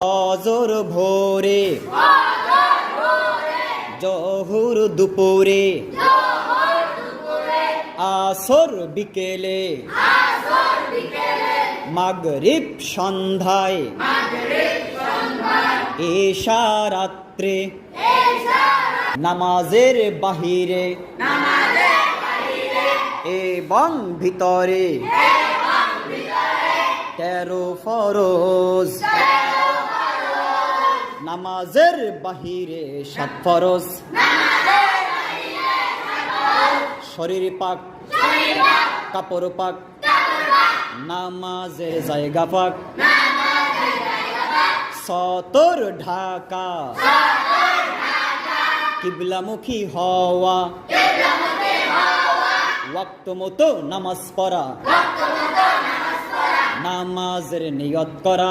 ফজর ভোরে জোহর দুপুরে আসর বিকেলে মাগরিব সন্ধ্যায় এশা রাত্রে নামাজের বাহিরে এবং ভিতরে 13 ফরজ নামাজের বাহিরে 7 ফরজ শরীর পাক কাপড় পাক নামাজের জায়গা পাক সতর ঢাকা কিবলামুখী হওয়া ওয়াক্ত মতো নামাজ পড়া নামাজের নিয়ত করা